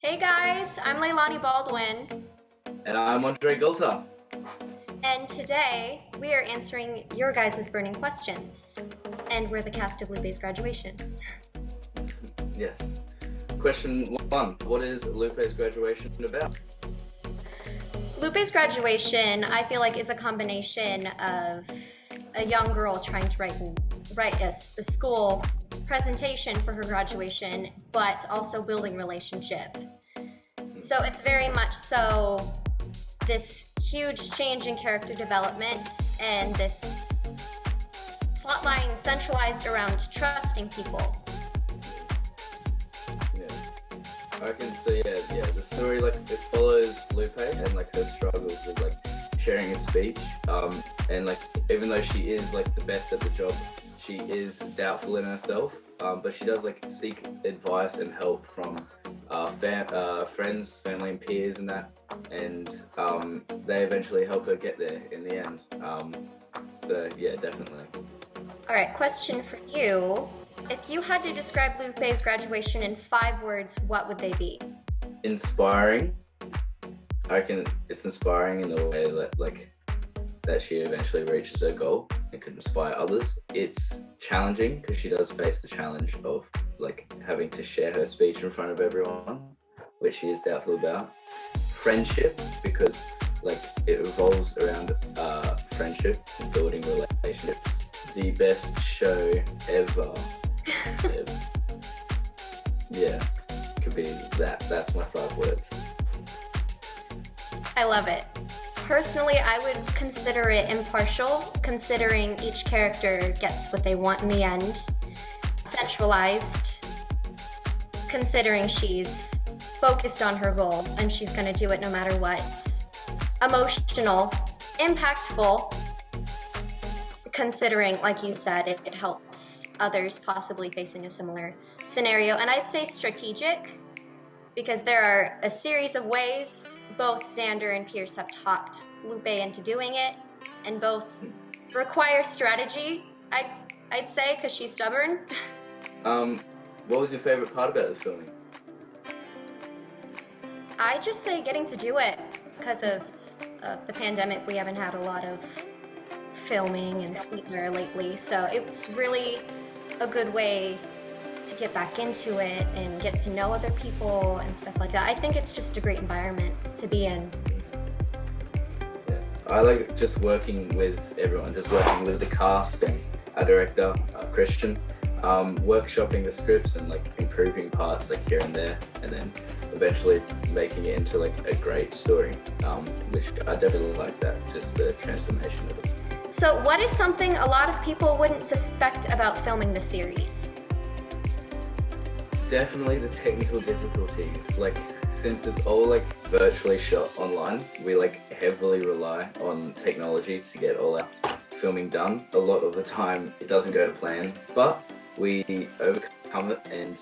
Hey guys, I'm Leilani Baldwin, And I'm Andrey Goulter. and today we are answering your guys' burning questions. And we're the cast of Lupe's graduation. Yes. Question one. What is Lupe's graduation about? Lupe's graduation, I feel like, is a combination of a young girl trying to write a school presentation for her graduation, but also building relationship. So it's very much so this huge change in character development and this plotline centralized around trusting people. Yeah. I can see, the story, it follows Lupe and, her struggles with, sharing a speech. And, even though she is, the best at the job, she is doubtful in herself. But she does, seek advice and help from friends, family, and peers, and that. And they eventually help her get there in the end. So, yeah, definitely. All right, question for you. If you had to describe Lupe's graduation in 5 words, what would they be? Inspiring. I reckon it's inspiring in the way that that she eventually reaches her goal and can inspire others. It's challenging because she does face the challenge of having to share her speech in front of everyone, which she is doubtful about. Friendship, because it revolves around friendship and building relationships. The best show ever. Yeah, could be that. That's my 5 words. I love it. Personally, I would consider it impartial, considering each character gets what they want in the end. Centralized, considering she's focused on her goal and she's going to do it no matter what. Emotional, impactful, considering, like you said, it helps others possibly facing a similar scenario. And I'd say strategic, because there are a series of ways both Xander and Pierce have talked Lupe into doing it, and both require strategy, I'd say, because she's stubborn. What was your favorite part about the filming? I just say getting to do it. Because of the pandemic, we haven't had a lot of filming and theater lately, so it was really a good way to get back into it and get to know other people and stuff like that. I think it's just a great environment to be in. Yeah. I like just working with everyone, just working with the cast and our director, Christian, workshopping the scripts and improving parts here and there, and then eventually making it into a great story, which I definitely like that, just the transformation of it. So what is something a lot of people wouldn't suspect about filming the series? Definitely the technical difficulties. Since it's all virtually shot online, we heavily rely on technology to get all our filming done. A lot of the time it doesn't go to plan, but we overcome it and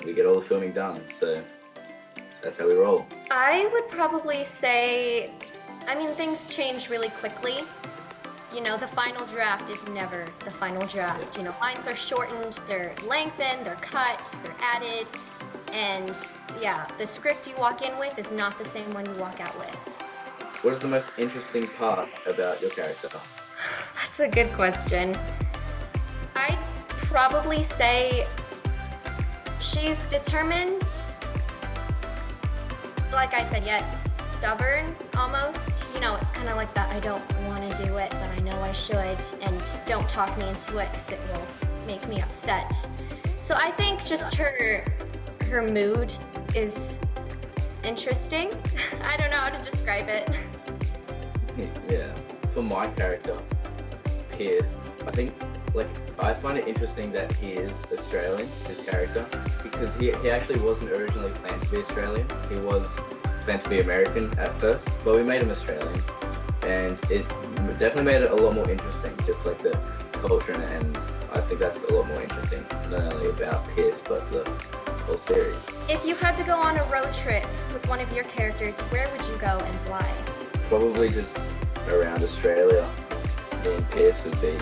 we get all the filming done. So that's how we roll. I would probably say, things change really quickly. The final draft is never the final draft. Lines are shortened, they're lengthened, they're cut, they're added. And yeah, the script you walk in with is not the same one you walk out with. What is the most interesting part about your character? That's a good question. I'd probably say she's determined, like I said, yet stubborn almost. It's kind of like that I don't want to do it, but I know I should, and don't talk me into it because it will make me upset. So I think just her mood is interesting. I don't know how to describe it. Yeah, for my character, Pierce, I think I find it interesting that he is Australian, his character, because he actually wasn't originally planned to be Australian. He was planned to be American at first, but we made him Australian, and it definitely made it a lot more interesting, just the culture, and I think that's a lot more interesting, not only about Pierce, but the whole series. If you had to go on a road trip with one of your characters, where would you go and why? Probably just around Australia. Me and Pierce would be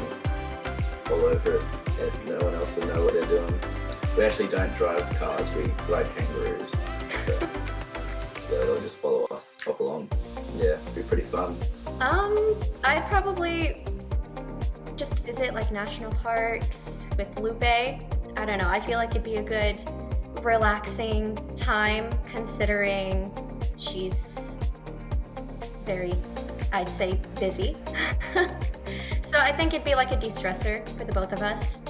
all over it, and no one else would know what they're doing. We actually don't drive cars, we ride kangaroos. So. fun? I'd probably just visit like national parks with Lupe. I don't know, I feel like it'd be a good relaxing time considering she's very, I'd say, busy. So I think it'd be like a de-stressor for the both of us.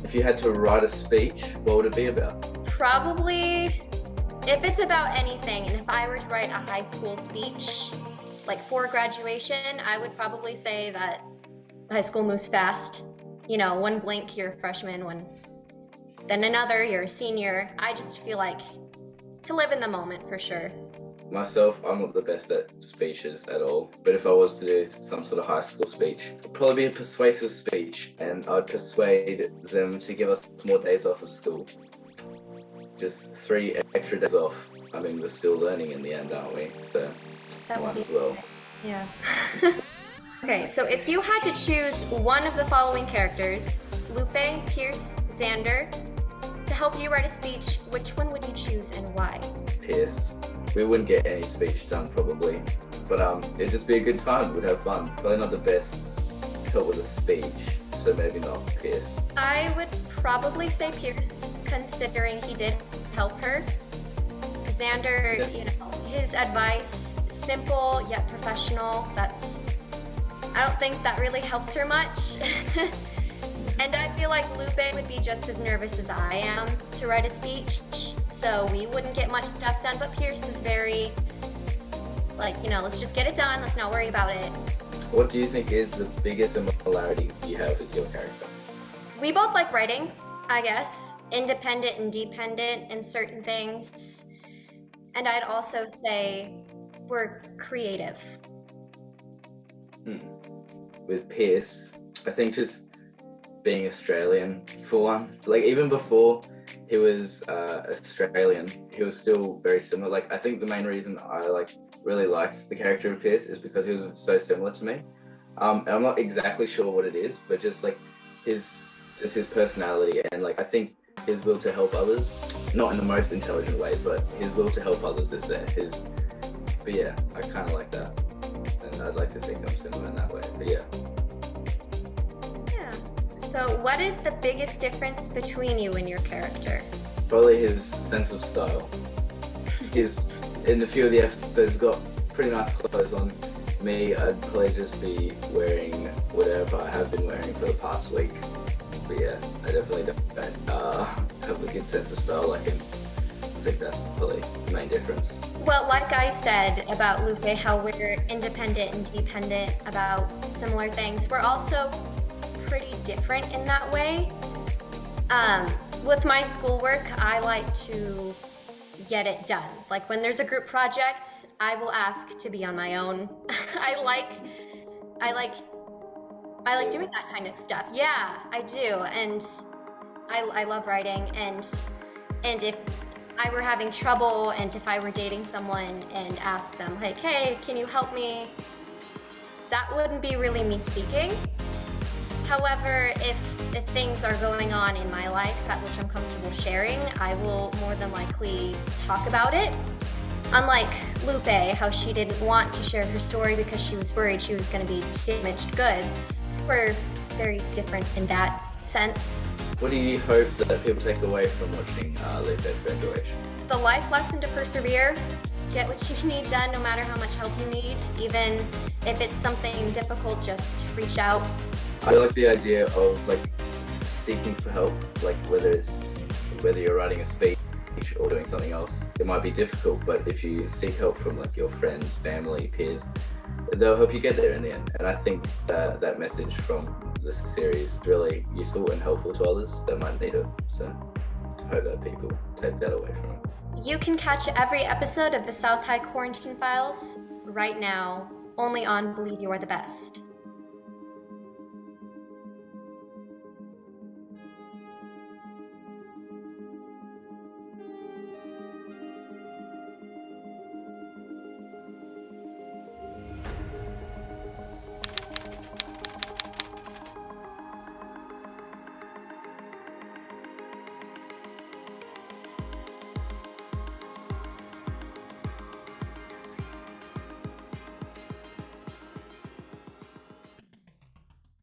If you had to write a speech, what would it be about? Probably, if it's about anything, and if I were to write a high school speech, like for graduation, I would probably say that high school moves fast. You know, one blink, you're a freshman, then another, you're a senior. I just feel like to live in the moment for sure. Myself, I'm not the best at speeches at all, but if I was to do some sort of high school speech, it'd probably be a persuasive speech, and I'd persuade them to give us more days off of school. Just 3 extra days off. I mean, we're still learning in the end, aren't we? So, might as well. Yeah. Okay, so if you had to choose one of the following characters, Lupe, Pierce, Xander, to help you write a speech, which one would you choose and why? Pierce. We wouldn't get any speech done probably, but it'd just be a good time. We'd have fun. Probably not the best help with a speech, so maybe not Pierce. I would probably say Pierce, considering he did help her. Xander, you know, his advice, simple yet professional. I don't think that really helped her much. And I feel like Lupe would be just as nervous as I am to write a speech, so we wouldn't get much stuff done, but Pierce was very, like, you know, let's just get it done, let's not worry about it. What do you think is the biggest similarity you have with your character? We both like writing, I guess, independent and dependent in certain things. And I'd also say we're creative. With Pierce, I think just being Australian for one. Like even before he was Australian, he was still very similar. Like I think the main reason I really liked the character of Pierce is because he was so similar to me. And I'm not exactly sure what it is, but just like his personality and like I think his will to help others, not in the most intelligent way, but his will to help others is there. But yeah, I kind of like that, and I'd like to think I'm similar in that way. But yeah. So what is the biggest difference between you and your character? Probably his sense of style. In a few of the episodes, got pretty nice clothes on. Me, I'd probably just be wearing whatever I have been wearing for the past week. But yeah, I definitely don't have a good sense of style like him. I think that's probably the main difference. Well, like I said about Lupe, how we're independent and dependent about similar things, we're also pretty different in that way. With my schoolwork, I like to get it done. Like when there's a group project, I will ask to be on my own. I like doing that kind of stuff. Yeah, I do, and I love writing. And if I were having trouble, and if I were dating someone and asked them, like, hey, can you help me? That wouldn't be really me speaking. However, if things are going on in my life at which I'm comfortable sharing, I will more than likely talk about it. Unlike Lupe, how she didn't want to share her story because she was worried she was going to be damaged goods. We're very different in that sense. What do you hope that people take away from watching Lupe's graduation? The life lesson to persevere. Get what you need done no matter how much help you need. Even if it's something difficult, just reach out. I like the idea of like seeking for help, like whether you're writing a speech or doing something else. It might be difficult, but if you seek help from like your friends, family, peers, they'll help you get there in the end. And I think that message from this series is really useful and helpful to others that might need it. So I hope that people take that away from it. You can catch every episode of the South High Quarantine Files right now, only on Believe You Are the Best.